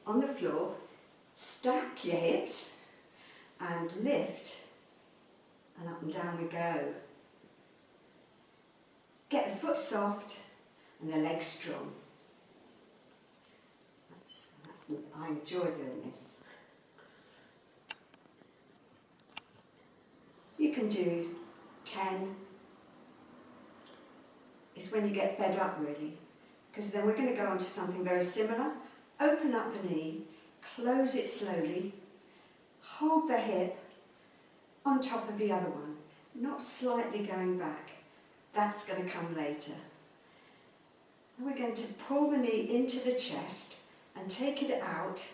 on the floor, stack your hips and lift, and up and down we go. Get the foot soft and the legs strong. I enjoy doing this. You can do 10. It's when you get fed up really, because then we're going to go on to something very similar. Open up the knee, close it slowly, hold the hip on top of the other one, not slightly going back. That's going to come later. And we're going to pull the knee into the chest and take it out,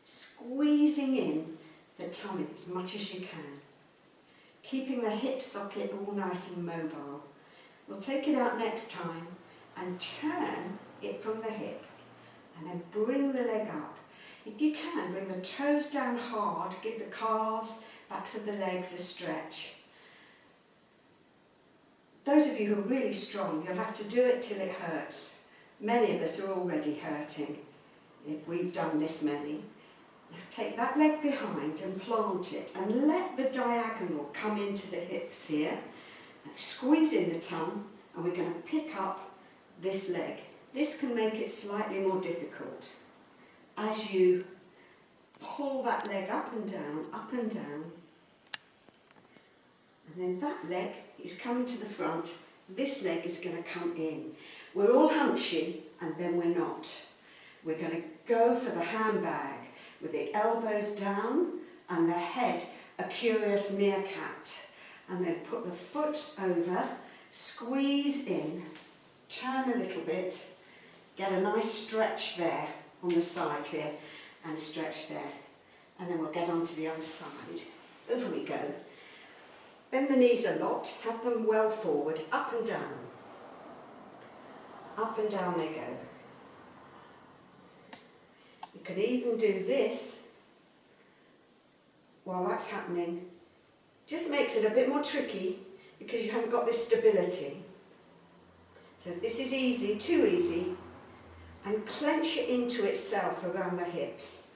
squeezing in the tummy as much as you can, keeping the hip socket all nice and mobile. We'll take it out next time and turn it from the hip, and then bring the leg up. If you can, bring the toes down hard, give the calves, backs of the legs a stretch. Those of you who are really strong, you'll have to do it till it hurts. Many of us are already hurting if we've done this many. Now take that leg behind and plant it, and let the diagonal come into the hips here. Now squeeze in the tongue, and we're going to pick up this leg. This can make it slightly more difficult. As you pull that leg up and down, and then that leg is coming to the front, this leg is going to come in. We're all hunchy, and then we're not. We're going to go for the handbag with the elbows down and the head a curious meerkat. And then put the foot over, squeeze in, turn a little bit, get a nice stretch there on the side here, and stretch there. And then we'll get on to the other side. Over we go. Bend the knees a lot, have them well forward, up and down. Up and down they go. You can even do this while that's happening. Just makes it a bit more tricky because you haven't got this stability. So if this is easy, too easy, and clench it into itself around the hips.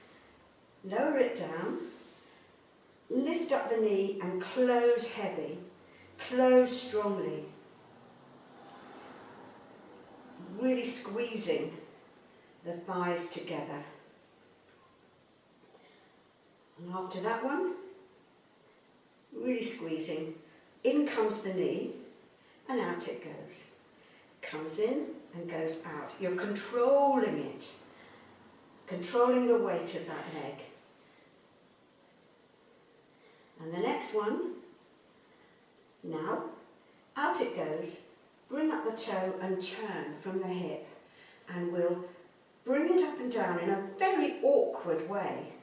Lower it down, lift up the knee and close heavy, close strongly. Really squeezing the thighs together. And after that one, really squeezing, in comes the knee and out it goes. Comes in and goes out. You're controlling it, controlling the weight of that leg. And the next one, now, out it goes, bring up the toe and turn from the hip, and we'll bring it up and down in a very awkward way,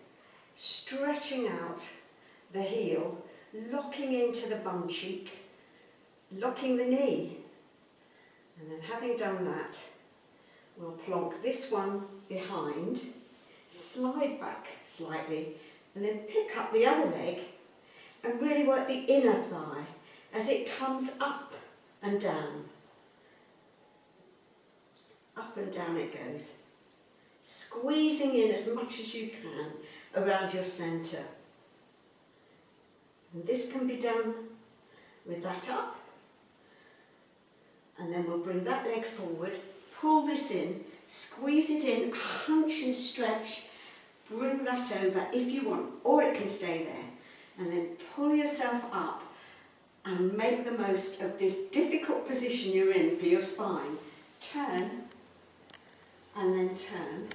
stretching out the heel, locking into the bum cheek, locking the knee. And then having done that, we'll plonk this one behind, slide back slightly, and then pick up the other leg and really work the inner thigh as it comes up and down. Up and down it goes, squeezing in as much as you can around your centre. And this can be done with that up, and then we'll bring that leg forward, pull this in, squeeze it in, hunch and stretch, bring that over if you want, or it can stay there, and then pull yourself up and make the most of this difficult position you're in for your spine. Turn, and then turn,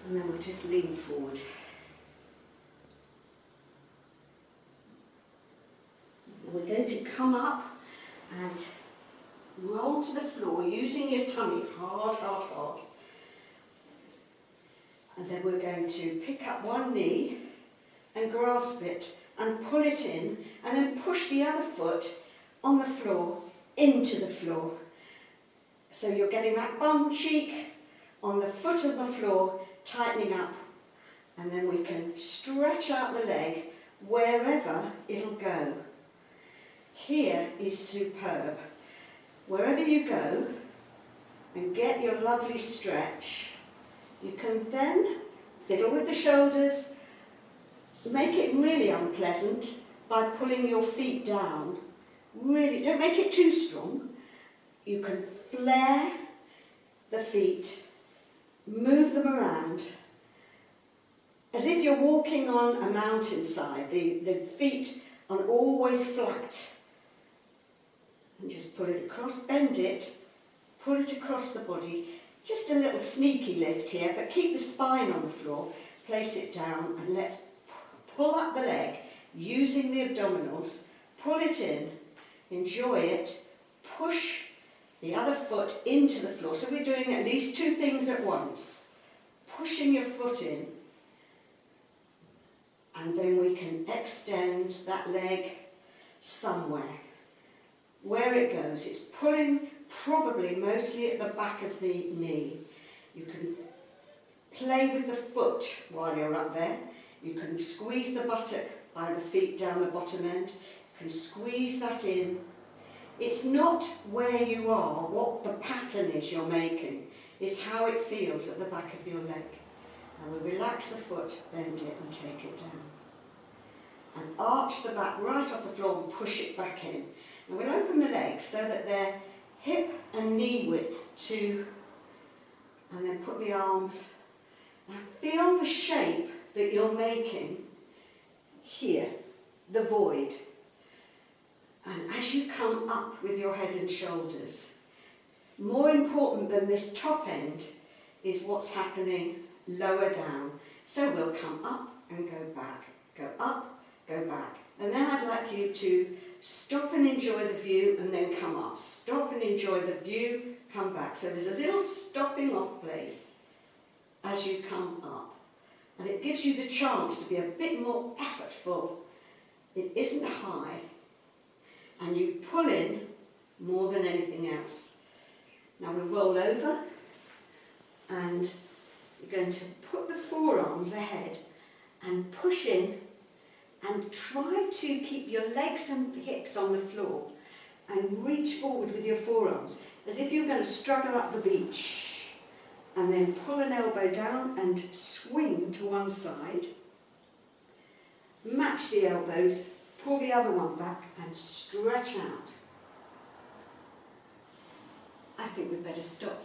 and then we'll just lean forward. We're going to come up and roll to the floor using your tummy hard, hard, hard. And then we're going to pick up one knee and grasp it and pull it in, and then push the other foot on the floor into the floor. So you're getting that bum cheek on the foot of the floor, tightening up, and then we can stretch out the leg wherever it'll go. Here is superb. wherever you go and get your lovely stretch, you can then fiddle with the shoulders, make it really unpleasant by pulling your feet down. Really, don't make it too strong. You can flare the feet, move them around, as if you're walking on a mountainside. The feet are always flat. And just pull it across, bend it, pull it across the body. Just a little sneaky lift here, but keep the spine on the floor. Place it down and let's pull up the leg using the abdominals. Pull it in, enjoy it, push the other foot into the floor. So we're doing at least two things at once. Pushing your foot in, and then we can extend that leg somewhere. Where it goes, it's pulling probably mostly at the back of the knee. You can play with the foot while you're up there. You can squeeze the buttock by the feet down the bottom end. You can squeeze that in. It's not where you are, what the pattern is you're making. It's how it feels at the back of your leg. And we'll relax the foot, bend it and take it down. And arch the back right off the floor and push it back in. And we'll open the legs so that they're hip and knee width too. And then put the arms. Now feel the shape that you're making here, the void. And as you come up with your head and shoulders, more important than this top end is what's happening lower down. So we'll come up and go back, go up, go back. And then I'd like you to stop and enjoy the view and then come up. Stop and enjoy the view, come back. So there's a little stopping off place as you come up. And it gives you the chance to be a bit more effortful. It isn't high. And you pull in more than anything else. Now we'll roll over and you're going to put the forearms ahead and push in and try to keep your legs and hips on the floor and reach forward with your forearms as if you're going to struggle up the beach, and then pull an elbow down and swing to one side, match the elbows, pull the other one back and stretch out. I think we'd better stop.